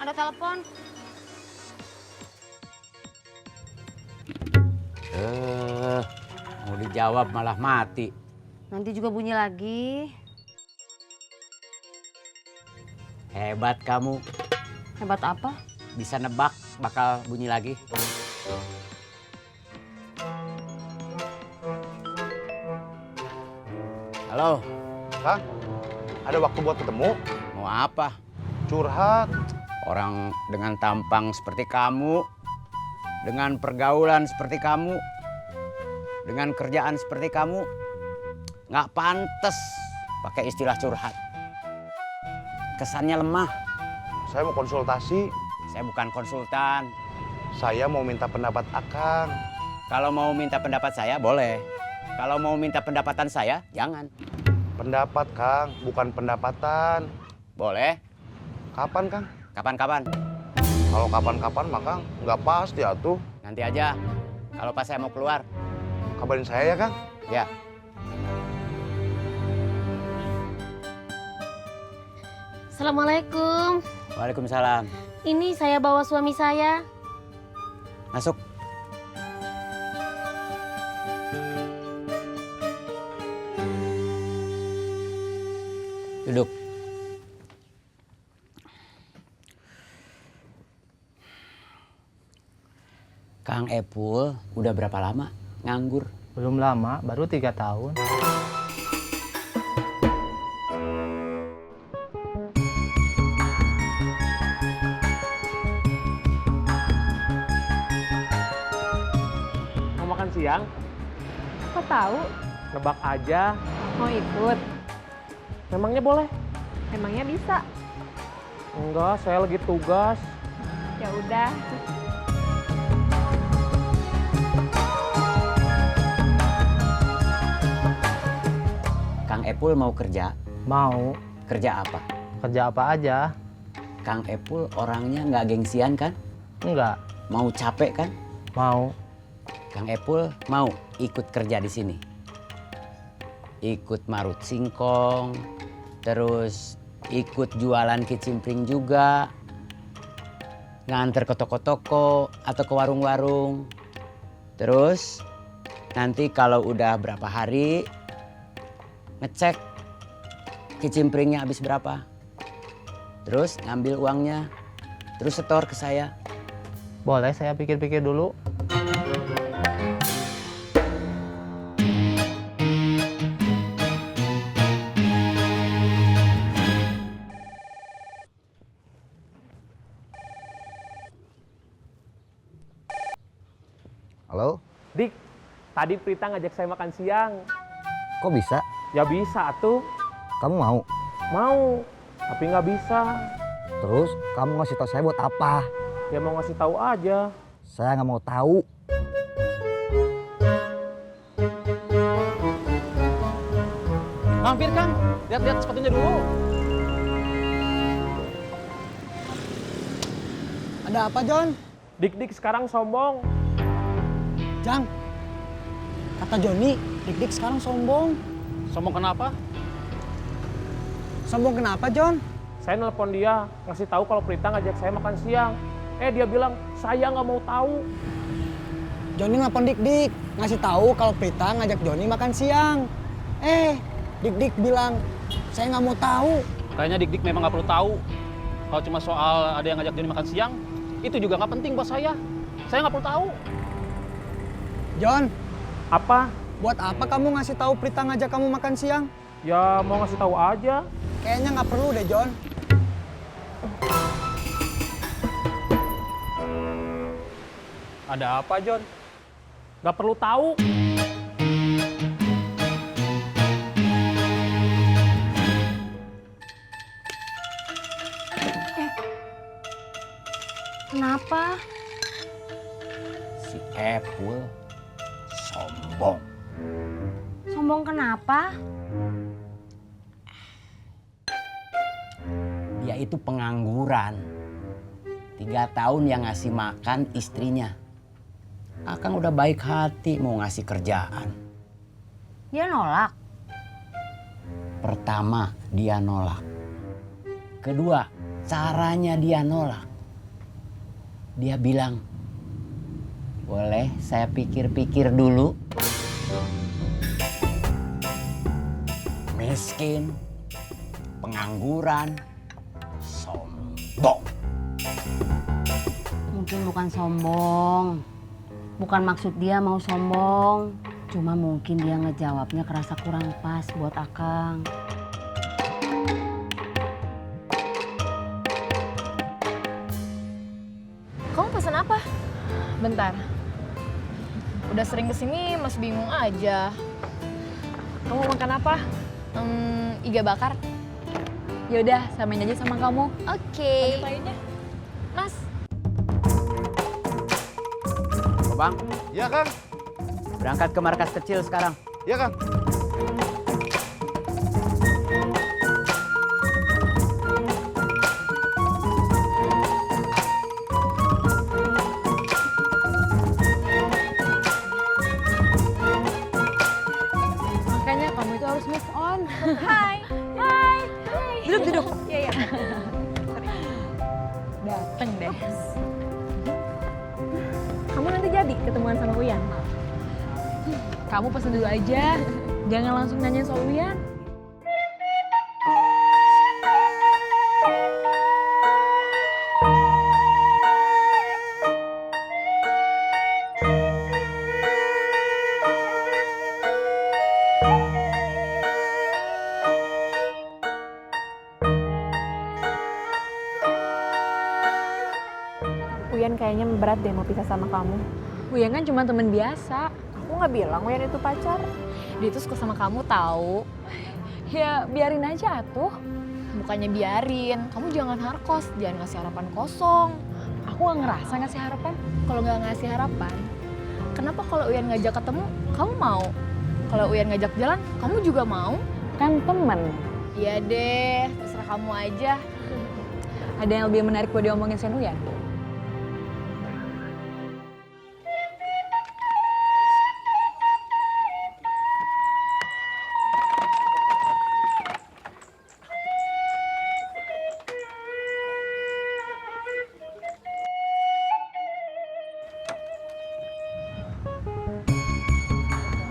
ada telepon. Mau dijawab malah mati. Nanti juga bunyi lagi. Hebat kamu. Hebat apa? Bisa nebak bakal bunyi lagi. Halo, Kang, ada waktu buat ketemu? mau apa? Curhat. Orang dengan tampang seperti kamu, dengan pergaulan seperti kamu, dengan kerjaan seperti kamu, nggak pantas pakai istilah curhat. Kesannya lemah. Saya mau konsultasi. Saya bukan konsultan. Saya mau minta pendapat Akang. Kalau mau minta pendapat saya, boleh. Kalau mau minta pendapatan saya, jangan. Pendapat, Kang, bukan pendapatan. Boleh. Kapan, Kang? Kapan-kapan. Kalau kapan-kapan, mah Kang, nggak pasti atuh. Nanti aja. Kalau pas saya mau keluar. Kabarin saya ya, Kang. Ya. Assalamualaikum. Waalaikumsalam. Ini saya bawa suami saya. Masuk. Duduk. Kang Epul udah berapa lama nganggur? Belum lama, baru 3 tahun. Mau makan siang? Kok tahu? Nebak aja. Mau ikut? Memangnya boleh? Emangnya bisa? Enggak, saya lagi tugas. Ya udah. Kang Epul mau kerja? Mau, Kerja apa? kerja apa aja? Kang Epul orangnya nggak gengsian kan? Enggak, Mau capek kan? mau. Kang Epul mau ikut kerja di sini. Ikut marut singkong, terus ikut jualan kicimpring juga. Nganter ke toko-toko atau ke warung-warung. Terus nanti kalau udah berapa hari ngecek kicimpringnya habis berapa. Terus ngambil uangnya, terus setor ke saya. Boleh saya pikir-pikir dulu. Halo? Dik, tadi Prita ngajak saya makan siang. Kok bisa? Ya bisa tuh. Kamu mau? Mau, tapi nggak bisa. Terus kamu ngasih tahu saya buat apa? Ya mau ngasih tahu aja. Saya nggak mau tahu. Mampir Kang, lihat-lihat sepatunya dulu. Ada apa, John? Dik-dik sekarang sombong. Jang, kata Joni, dik-dik sekarang sombong. Sombong kenapa? Sombong kenapa, John? Saya nelpon dia, ngasih tahu kalau Prita ngajak saya makan siang. Dia bilang, saya nggak mau tahu. Joni nelpon dik-dik, ngasih tahu kalau Prita ngajak Joni makan siang. Dik-dik bilang, saya nggak mau tahu. Kayaknya Dik-Dik memang nggak perlu tahu. Kalau cuma soal ada yang ngajak Joni makan siang, itu juga nggak penting buat saya. Saya nggak perlu tahu. John, Apa? buat apa kamu ngasih tahu Prita ngajak kamu makan siang? Ya mau ngasih tahu aja. Kayaknya nggak perlu deh, John. Ada apa, John? Nggak perlu tahu. Kenapa? Si Epul sombong. Sombong kenapa? Dia itu pengangguran. 3 tahun yang ngasih makan istrinya. Akang udah baik hati mau ngasih kerjaan. Dia nolak. Pertama, dia nolak. Kedua, caranya dia nolak. Dia bilang, boleh saya pikir-pikir dulu. Miskin, pengangguran, sombong. Mungkin bukan sombong. Bukan maksud dia mau sombong. Cuma mungkin dia ngejawabnya kerasa kurang pas buat Akang. Kamu pesan apa? Bentar. Udah sering kesini masih bingung aja. Kamu makan apa? Iga bakar. Yaudah, samain aja sama kamu. Oke. Lainnya. Mas. Bang, Iya, Kang. berangkat ke markas kecil sekarang. Iya, Kang. Makanya kamu itu harus move on. Hai. Hai. Hai. Duduk. Iya. Dateng deh. Kamu nanti jadi ketemuan sama Uyan? Kamu pesen dulu aja. Jangan langsung nanya soal Uyan. Uyan kayaknya berat deh mau pisah sama kamu. Uyan kan cuma teman biasa. Aku nggak bilang Uyan itu pacar. Dia tuh suka sama kamu tahu. Ya biarin aja atuh. Bukannya biarin, kamu jangan harkos, jangan ngasih harapan kosong. Aku nggak ngerasa ngasih harapan. Kalau nggak ngasih harapan, kenapa kalau Uyan ngajak ketemu, kamu mau? Kalau Uyan ngajak jalan, kamu juga mau? Kan temen. Iya deh, terserah kamu aja. Ada yang lebih menarik buat diomongin sama Uyan?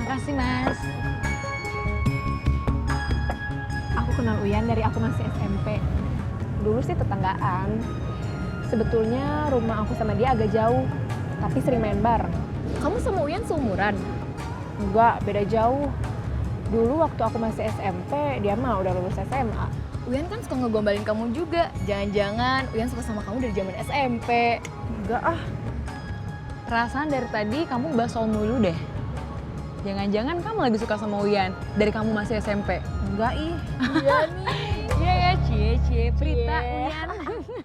Makasih, Mas. Aku kenal Uyan dari aku masih SMP. Dulu sih tetanggaan. Sebetulnya rumah aku sama dia agak jauh, tapi sering main bareng. Kamu sama Uyan seumuran? Enggak, beda jauh. Dulu waktu aku masih SMP, dia mah udah lulus SMA. Uyan kan suka ngegombalin kamu juga. Jangan-jangan Uyan suka sama kamu dari zaman SMP. Enggak ah. Perasaan dari tadi kamu bahas soal mulu deh. Jangan-jangan kamu lebih suka sama Uyan dari kamu masih SMP? Enggak ih. Iya nih. Iya ya, cie Prita, Uyan.